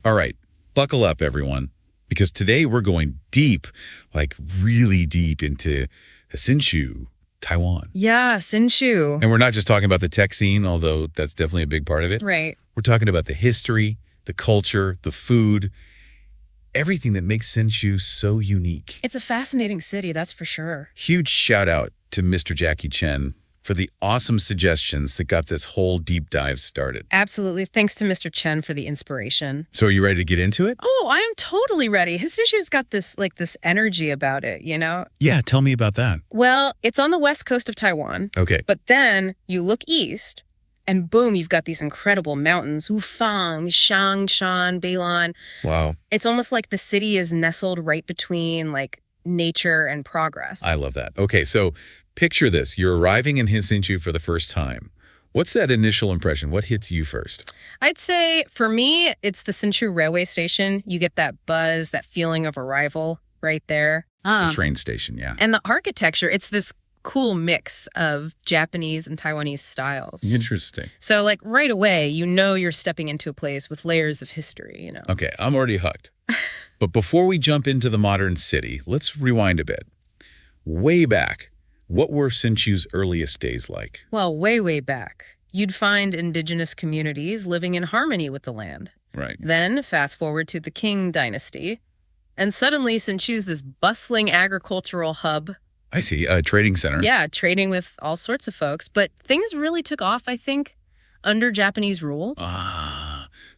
All right, buckle up, everyone, because today we're going deep, like really deep into Hsinchu, Taiwan. Yeah, Hsinchu. And we're not just talking about the tech scene, although that's definitely a big part of it. Right. We're talking about the history, the culture, the food, everything that makes Hsinchu so unique. It's a fascinating city, that's for sure. Huge shout out to Mr. Jackie Chen for the awesome suggestions that got this whole deep dive started. Absolutely. Thanks to Mr. Chen for the inspiration. So are you ready to get into it? Oh, I am totally ready. Hsinchu's got this energy about it, you know? Yeah, tell me about that. Well, it's on the west coast of Taiwan. Okay. But then you look east and boom, you've got these incredible mountains. Wufang, Shangshan, Beilan. Wow. It's almost like the city is nestled right between nature and progress. I love that. Okay, so picture this. You're arriving in Hsinchu for the first time. What's that initial impression? What hits you first? I'd say, for me, it's the Hsinchu railway station. You get that buzz, that feeling of arrival right there. The train station, yeah. And the architecture, it's this cool mix of Japanese and Taiwanese styles. Interesting. So, right away, you know you're stepping into a place with layers of history, you know? Okay, I'm already hooked. But before we jump into the modern city, let's rewind a bit. Way back, what were Hsinchu's earliest days like? Well, way, way back, you'd find indigenous communities living in harmony with the land. Right. Then, fast forward to the Qing dynasty, and suddenly Hsinchu's this bustling agricultural hub. I see, a trading center. Yeah, trading with all sorts of folks. But things really took off, I think, under Japanese rule.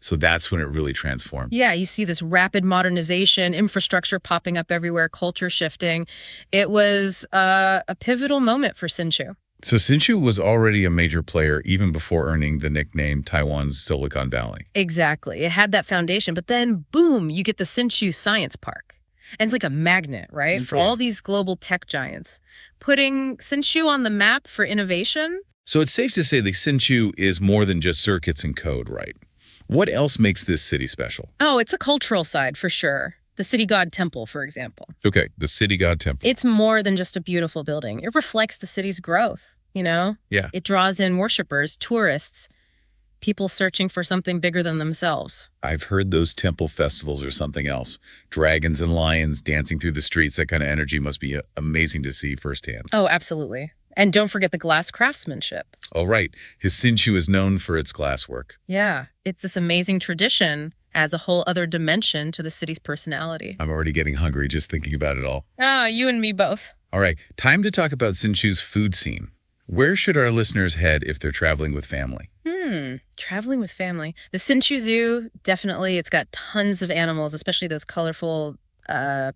So that's when it really transformed. Yeah, you see this rapid modernization, infrastructure popping up everywhere, culture shifting. It was a pivotal moment for Hsinchu. So Hsinchu was already a major player even before earning the nickname Taiwan's Silicon Valley. Exactly. It had that foundation, but then, boom, you get the Hsinchu Science Park. And it's like a magnet, right? For all these global tech giants. Putting Hsinchu on the map for innovation. So it's safe to say that Hsinchu is more than just circuits and code, right? What else makes this city special? Oh, it's a cultural side for sure. The city god temple, for example. Okay, the city god temple. It's more than just a beautiful building. It reflects the city's growth, you know? Yeah. It draws in worshipers, tourists, people searching for something bigger than themselves. I've heard those temple festivals are something else. Dragons and lions dancing through the streets, that kind of energy must be amazing to see firsthand. Oh, absolutely. And don't forget the glass craftsmanship. Oh, right. Hsinchu is known for its glasswork. Yeah, it's this amazing tradition, adds a whole other dimension to the city's personality. I'm already getting hungry just thinking about it all. Ah, you and me both. All right, time to talk about Hsinchu's food scene. Where should our listeners head if they're traveling with family? Traveling with family. The Hsinchu Zoo, definitely. It's got tons of animals, especially those colorful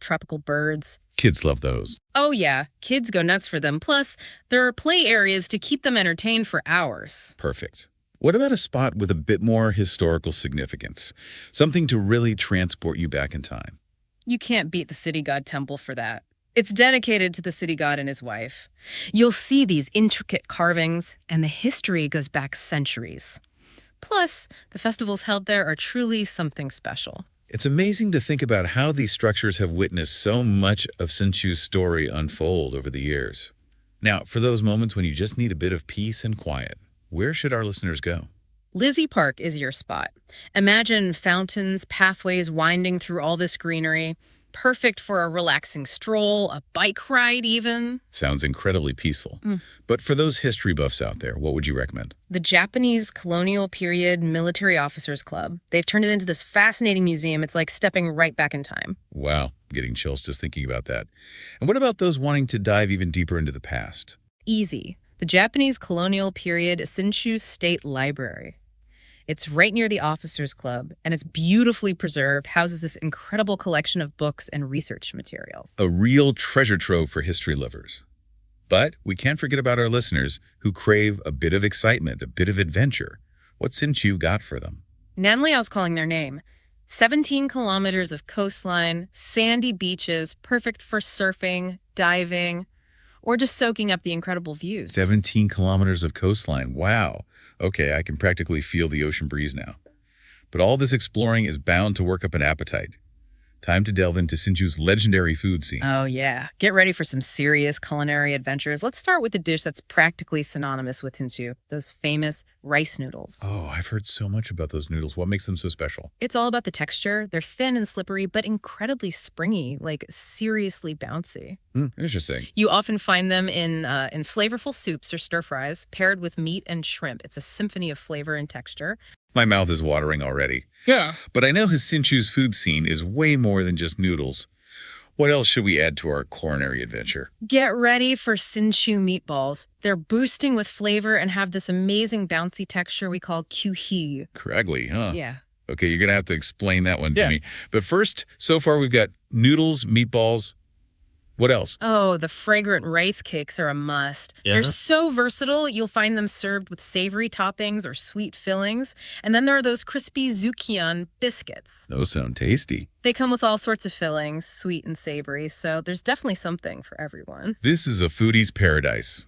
tropical birds. Kids love those. Oh yeah, kids go nuts for them. Plus, there are play areas to keep them entertained for hours. Perfect. What about a spot with a bit more historical significance? Something to really transport you back in time? You can't beat the city god temple for that. It's dedicated to the city god and his wife. You'll see these intricate carvings, and the history goes back centuries. Plus, the festivals held there are truly something special. It's amazing to think about how these structures have witnessed so much of Hsinchu's story unfold over the years. Now, for those moments when you just need a bit of peace and quiet, where should our listeners go? Lizzie Park is your spot. Imagine fountains, pathways winding through all this greenery. Perfect for a relaxing stroll, a bike ride even. Sounds incredibly peaceful. But for those history buffs out there, what would you recommend? The Japanese colonial period military officers club. They've turned it into this fascinating museum. It's like stepping right back in time. Wow, getting chills just thinking about that. And what about those wanting to dive even deeper into the past? Easy. The Japanese colonial period Hsinchu State Library. It's right near the Officers Club, and it's beautifully preserved, houses this incredible collection of books and research materials. A real treasure trove for history lovers. But we can't forget about our listeners who crave a bit of excitement, a bit of adventure. What's Hsinchu got for them? Nanliao's calling their name. 17 kilometers of coastline, sandy beaches, perfect for surfing, diving, or just soaking up the incredible views. 17 kilometers of coastline. Wow. Okay, I can practically feel the ocean breeze now. But all this exploring is bound to work up an appetite. Time to delve into Hsinchu's legendary food scene. Oh, yeah. Get ready for some serious culinary adventures. Let's start with a dish that's practically synonymous with Hsinchu, those famous rice noodles. Oh, I've heard so much about those noodles. What makes them so special? It's all about the texture. They're thin and slippery, but incredibly springy, like seriously bouncy. Interesting. You often find them in flavorful soups or stir fries, paired with meat and shrimp. It's a symphony of flavor and texture. My mouth is watering already. Yeah. But I know Hsinchu's food scene is way more than just noodles. What else should we add to our culinary adventure? Get ready for Hsinchu meatballs. They're bursting with flavor and have this amazing bouncy texture we call cuisine. Craggly, huh? Yeah. Okay, you're going to have to explain that one to me. But first, so far we've got noodles, meatballs. What else? Oh, the fragrant rice cakes are a must. They're so versatile, you'll find them served with savory toppings or sweet fillings. And then there are those crispy zucuan biscuits. Those sound tasty. They come with all sorts of fillings, sweet and savory, so there's definitely something for everyone. This is a foodie's paradise.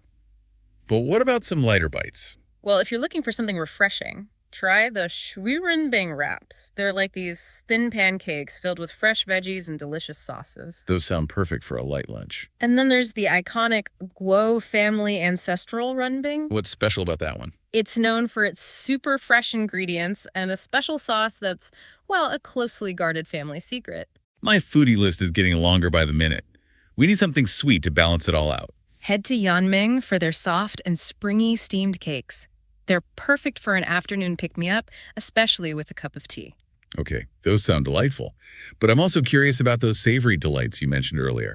But what about some lighter bites? Well, if you're looking for something refreshing, try the shuiren wraps. They're like these thin pancakes filled with fresh veggies and delicious sauces. Those sound perfect for a light lunch. And then there's the iconic Guo family ancestral runbing. What's special about that one? It's known for its super fresh ingredients and a special sauce that's, well, a closely guarded family secret. My foodie list is getting longer by the minute. We need something sweet to balance it all out. Head to Yanming for their soft and springy steamed cakes. They're perfect for an afternoon pick-me-up, especially with a cup of tea. Okay, those sound delightful. But I'm also curious about those savory delights you mentioned earlier.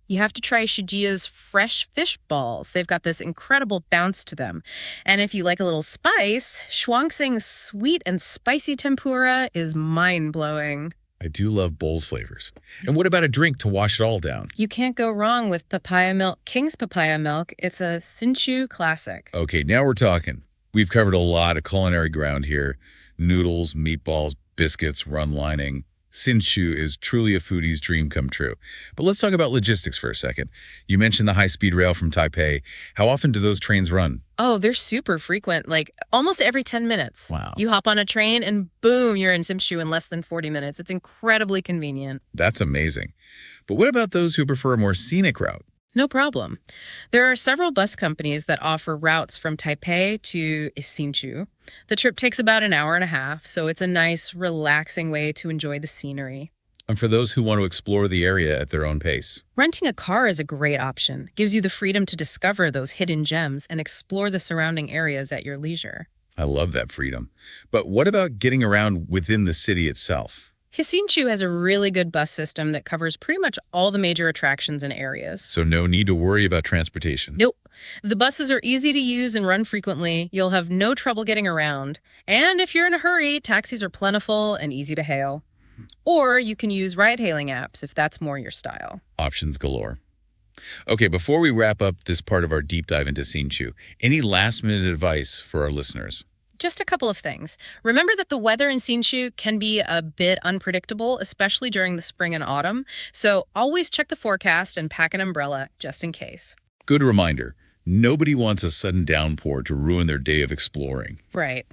You have to try Shijia's fresh fish balls. They've got this incredible bounce to them. And if you like a little spice, Shuangxing's sweet and spicy tempura is mind-blowing. I do love bowls flavors. And what about a drink to wash it all down? You can't go wrong with papaya milk. King's papaya milk. It's a Hsinchu classic. Okay, now we're talking. We've covered a lot of culinary ground here. Noodles, meatballs, biscuits, run lining. Hsinchu is truly a foodie's dream come true. But let's talk about logistics for a second. You mentioned the high-speed rail from Taipei. How often do those trains run? Oh, they're super frequent, like almost every 10 minutes. Wow. You hop on a train and boom, you're in Hsinchu in less than 40 minutes. It's incredibly convenient. That's amazing. But what about those who prefer a more scenic route? No problem. There are several bus companies that offer routes from Taipei to Hsinchu. The trip takes about an hour and a half, so it's a nice, relaxing way to enjoy the scenery. And for those who want to explore the area at their own pace? Renting a car is a great option. Gives you the freedom to discover those hidden gems and explore the surrounding areas at your leisure. I love that freedom. But what about getting around within the city itself? Hsinchu has a really good bus system that covers pretty much all the major attractions and areas. So no need to worry about transportation. Nope. The buses are easy to use and run frequently. You'll have no trouble getting around. And if you're in a hurry, taxis are plentiful and easy to hail. Or you can use ride-hailing apps if that's more your style. Options galore. Okay, before we wrap up this part of our deep dive into Hsinchu, any last-minute advice for our listeners? Just a couple of things. Remember that the weather in Hsinchu can be a bit unpredictable, especially during the spring and autumn. So always check the forecast and pack an umbrella just in case. Good reminder. Nobody wants a sudden downpour to ruin their day of exploring. Right.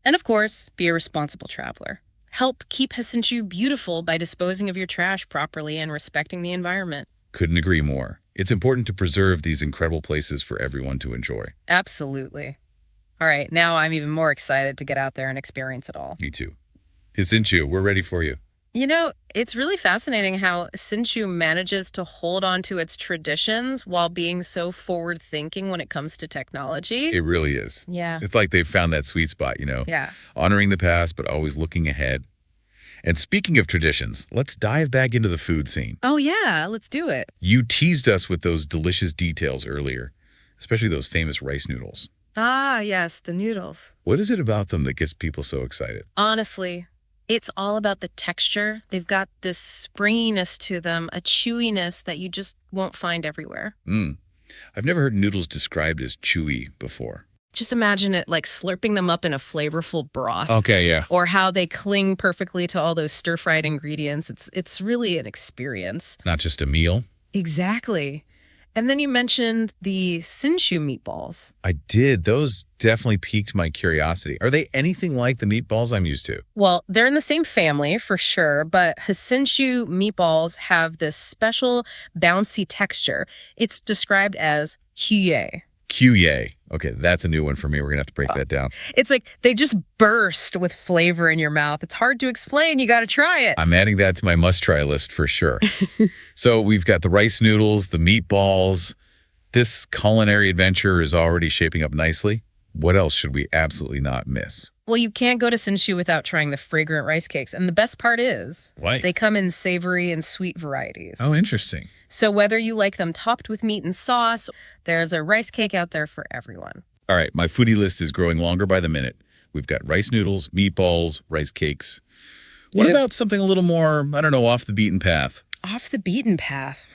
And of course, be a responsible traveler. Help keep Hsinchu beautiful by disposing of your trash properly and respecting the environment. Couldn't agree more. It's important to preserve these incredible places for everyone to enjoy. Absolutely. All right, now I'm even more excited to get out there and experience it all. Me too. Hsinchu, we're ready for you. You know, it's really fascinating how Hsinchu manages to hold on to its traditions while being so forward-thinking when it comes to technology. It really is. Yeah. It's like they've found that sweet spot, you know? Yeah. Honoring the past, but always looking ahead. And speaking of traditions, let's dive back into the food scene. Oh, yeah, let's do it. You teased us with those delicious details earlier, especially those famous rice noodles. Ah, yes, the noodles. What is it about them that gets people so excited? Honestly, it's all about the texture. They've got this springiness to them, a chewiness that you just won't find everywhere. I've never heard noodles described as chewy before. Just imagine it like slurping them up in a flavorful broth. Okay, yeah. Or how they cling perfectly to all those stir-fried ingredients. It's really an experience. Not just a meal. Exactly. And then you mentioned the Hsinchu meatballs. I did. Those definitely piqued my curiosity. Are they anything like the meatballs I'm used to? Well, they're in the same family for sure, but Hsinchu meatballs have this special bouncy texture. It's described as cuye. Cuye. Okay, that's a new one for me. We're going to have to break that down. It's like they just burst with flavor in your mouth. It's hard to explain. You got to try it. I'm adding that to my must-try list for sure. So we've got the rice noodles, the meatballs. This culinary adventure is already shaping up nicely. What else should we absolutely not miss? Well, you can't go to Hsinchu without trying the fragrant rice cakes. And the best part is What? they come in savory and sweet varieties. Oh, interesting. So whether you like them topped with meat and sauce, there's a rice cake out there for everyone. All right, my foodie list is growing longer by the minute. We've got rice noodles, meatballs, rice cakes. What about something a little more, I don't know, off the beaten path? Off the beaten path.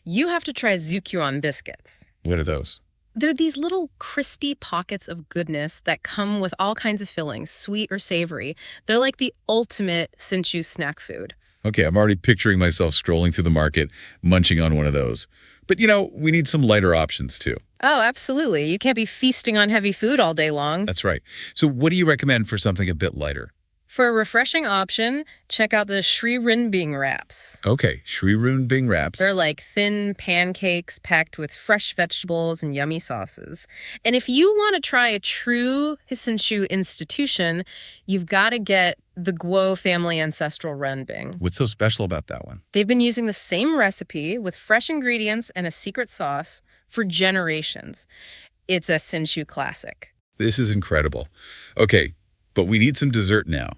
You have to try zucuan biscuits. What are those? They're these little crispy pockets of goodness that come with all kinds of fillings, sweet or savory. They're like the ultimate Hsinchu snack food. Okay, I'm already picturing myself strolling through the market, munching on one of those. But, we need some lighter options, too. Oh, absolutely. You can't be feasting on heavy food all day long. That's right. So what do you recommend for something a bit lighter? For a refreshing option, check out the Sri Rinbing wraps. Okay, Sri Run Bing wraps. They're like thin pancakes packed with fresh vegetables and yummy sauces. And if you want to try a true Hsinchu institution, you've got to get the Guo family ancestral renbing. What's so special about that one? They've been using the same recipe with fresh ingredients and a secret sauce for generations. It's a Hsinchu classic. This is incredible. Okay, but we need some dessert now.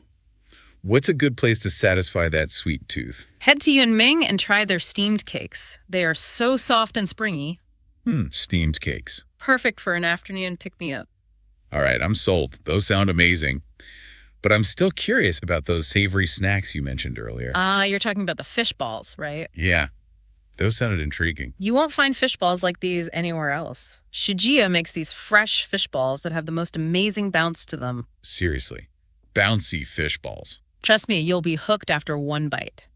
What's a good place to satisfy that sweet tooth? Head to Yunming and try their steamed cakes. They are so soft and springy. Steamed cakes. Perfect for an afternoon pick-me-up. All right, I'm sold. Those sound amazing. But I'm still curious about those savory snacks you mentioned earlier. You're talking about the fish balls, right? Yeah, those sounded intriguing. You won't find fish balls like these anywhere else. Shijiya makes these fresh fish balls that have the most amazing bounce to them. Seriously, bouncy fish balls. Trust me, you'll be hooked after one bite.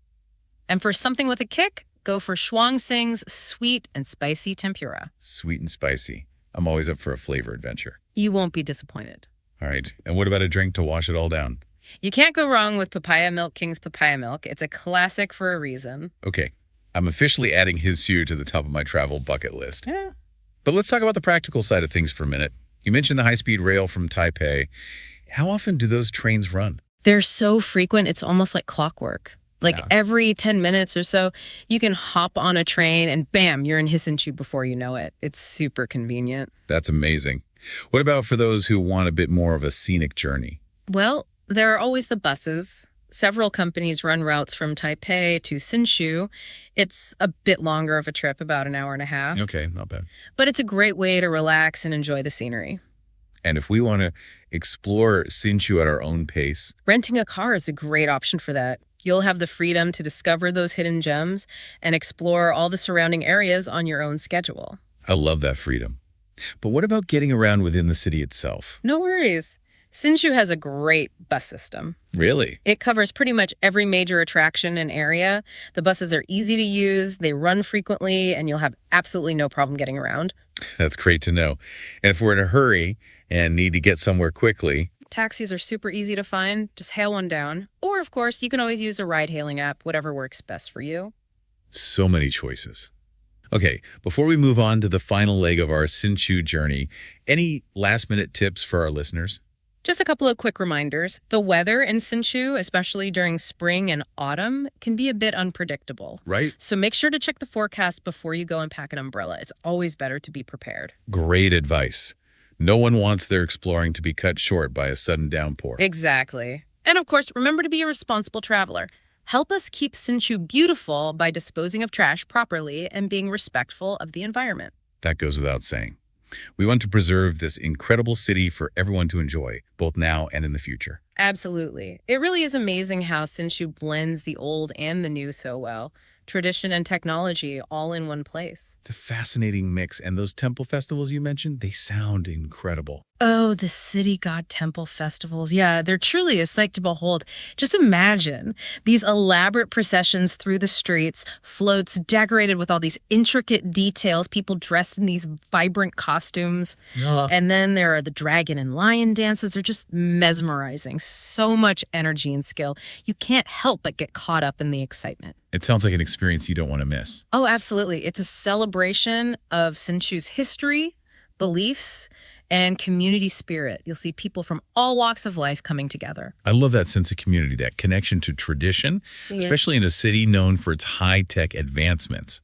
And for something with a kick, go for Shuangxing's sweet and spicy tempura. Sweet and spicy. I'm always up for a flavor adventure. You won't be disappointed. All right, and what about a drink to wash it all down? You can't go wrong with Papaya Milk King's Papaya Milk. It's a classic for a reason. Okay, I'm officially adding Hsinchu to the top of my travel bucket list. Yeah. But let's talk about the practical side of things for a minute. You mentioned the high-speed rail from Taipei. How often do those trains run? They're so frequent, it's almost like clockwork. Like every 10 minutes or so, you can hop on a train and bam, you're in Hsinchu before you know it. It's super convenient. That's amazing. What about for those who want a bit more of a scenic journey? Well, there are always the buses. Several companies run routes from Taipei to Hsinchu. It's a bit longer of a trip, about an hour and a half. Okay, not bad. But it's a great way to relax and enjoy the scenery. And if we want to explore Hsinchu at our own pace, Renting a car is a great option for that. You'll have the freedom to discover those hidden gems and explore all the surrounding areas on your own schedule. I love that freedom. But what about getting around within the city itself? No worries. Hsinchu has a great bus system. Really? It covers pretty much every major attraction and area. The buses are easy to use, they run frequently, and you'll have absolutely no problem getting around. That's great to know. And if we're in a hurry and need to get somewhere quickly, Taxis are super easy to find. Just hail one down. Or, of course, you can always use a ride-hailing app, whatever works best for you. so many choices. Okay, before we move on to the final leg of our Hsinchu journey, any last-minute tips for our listeners? Just a couple of quick reminders. The weather in Hsinchu, especially during spring and autumn, can be a bit unpredictable. Right? So make sure to check the forecast before you go and pack an umbrella. It's always better to be prepared. Great advice. No one wants their exploring to be cut short by a sudden downpour. Exactly. And of course, remember to be a responsible traveler. Help us keep Hsinchu beautiful by disposing of trash properly and being respectful of the environment. That goes without saying. We want to preserve this incredible city for everyone to enjoy, both now and in the future. Absolutely. It really is amazing how Hsinchu blends the old and the new so well. Tradition and technology all in one place. It's a fascinating mix, and those temple festivals you mentioned, they sound incredible. Oh, the city god temple festivals. Yeah, they're truly a sight to behold. Just imagine these elaborate processions through the streets, floats decorated with all these intricate details, people dressed in these vibrant costumes. Yeah. And then there are the dragon and lion dances. They're just mesmerizing. So much energy and skill. You can't help but get caught up in the excitement. It sounds like an experience you don't want to miss. Oh, absolutely. It's a celebration of Hsinchu's history, beliefs, and community spirit. You'll see people from all walks of life coming together. I love that sense of community, that connection to tradition, Yeah. especially in a city known for its high-tech advancements.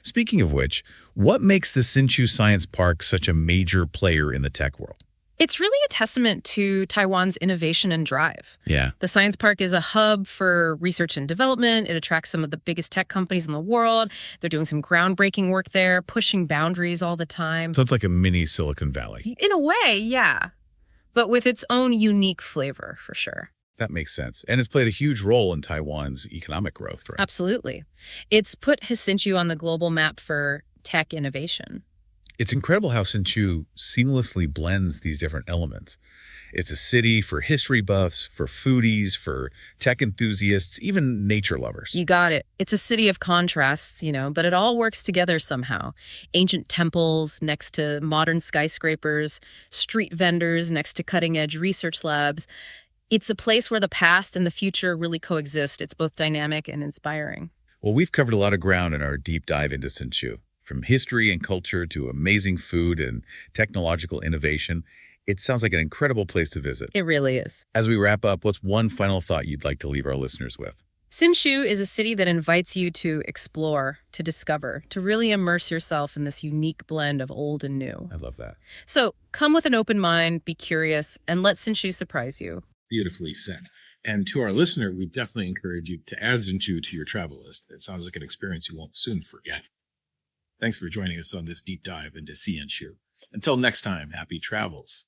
Speaking of which, what makes the Hsinchu Science Park such a major player in the tech world? It's really a testament to Taiwan's innovation and drive. Yeah. The science park is a hub for research and development. It attracts some of the biggest tech companies in the world. They're doing some groundbreaking work there, pushing boundaries all the time. So it's like a mini Silicon Valley. In a way, yeah, but with its own unique flavor, for sure. That makes sense. And it's played a huge role in Taiwan's economic growth, right? Absolutely. It's put Hsinchu on the global map for tech innovation. It's incredible how Hsinchu seamlessly blends these different elements. It's a city for history buffs, for foodies, for tech enthusiasts, even nature lovers. You got it. It's a city of contrasts, but it all works together somehow. Ancient temples next to modern skyscrapers, street vendors next to cutting-edge research labs. It's a place where the past and the future really coexist. It's both dynamic and inspiring. Well, we've covered a lot of ground in our deep dive into Hsinchu. From history and culture to amazing food and technological innovation, it sounds like an incredible place to visit. It really is. As we wrap up, what's one final thought you'd like to leave our listeners with? Hsinchu is a city that invites you to explore, to discover, to really immerse yourself in this unique blend of old and new. I love that. So come with an open mind, be curious, and let Hsinchu surprise you. Beautifully said. And to our listener, we definitely encourage you to add Hsinchu to your travel list. It sounds like an experience you won't soon forget. Thanks for joining us on this deep dive into Hsinchu. Until next time, happy travels.